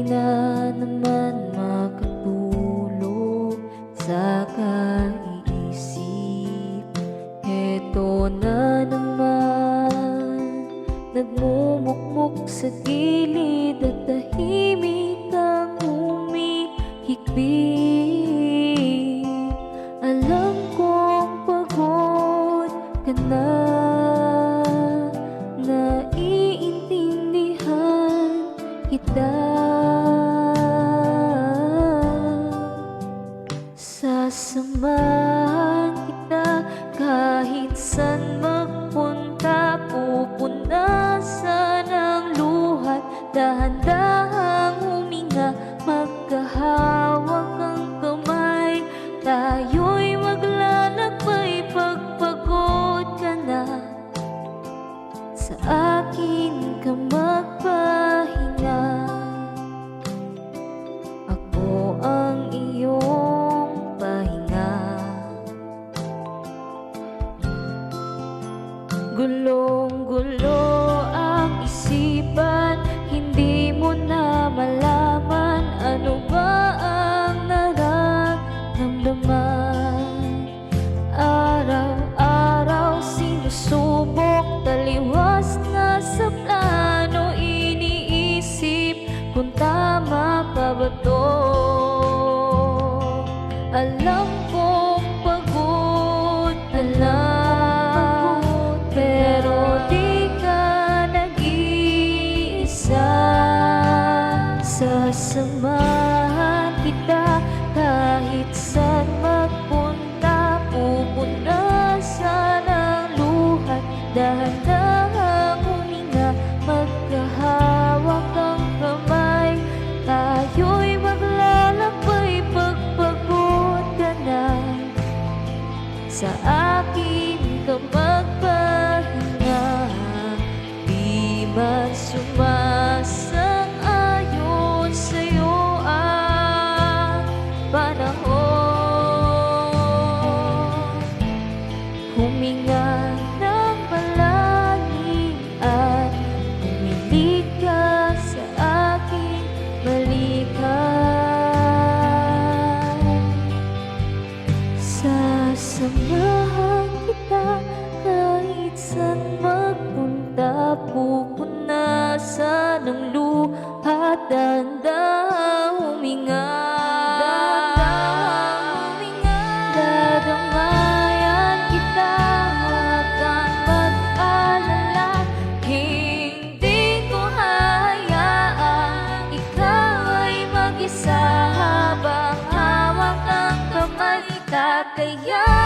na naman makatulog sa kaiisip. Heto na naman, nagmumukmok sa gilid at tahimik ang humihikbi. Alam kong pagod ka na, naiintindihan kita. Sasamahan kita kahit saan magpunta, pupunasan ang luhat, dahan-dahang huminga, magkahawak ang kamay, tayo'y maglalakbay. Pagpagod ka na, sa akin ka magpahinga. Ako ang iyong pahinga. Gulong-gulo ang isipan, hindi mo na malaman ano ba ang nararamdaman. Araw-araw sinusubok, taliwas na sa plano, iniisip kung tama pa ba to. Alam kong pagod ka na, pero di ka nag-iisa. Sasamahan kita kahit saan magpunta, pupunasan ang luhat, dahan-dahang huminga, magkahawak ang kamay, tayo'y maglalakbay. Pagpagod ka na, sa akin ka magpahinga. Di man sumasang-ayon sa'yo ang panahon, huminga ng malalim at humilig ka sa aking balikan. Sasamahan kita kahit saan magpunta, pupunasan ang luhat, dahan-dahang huminga. Dadamayan kita, huwag kang mag-alala, hindi ko hahayaang ikaw ay mag-isa habang hawak ng kamay. Kakayanin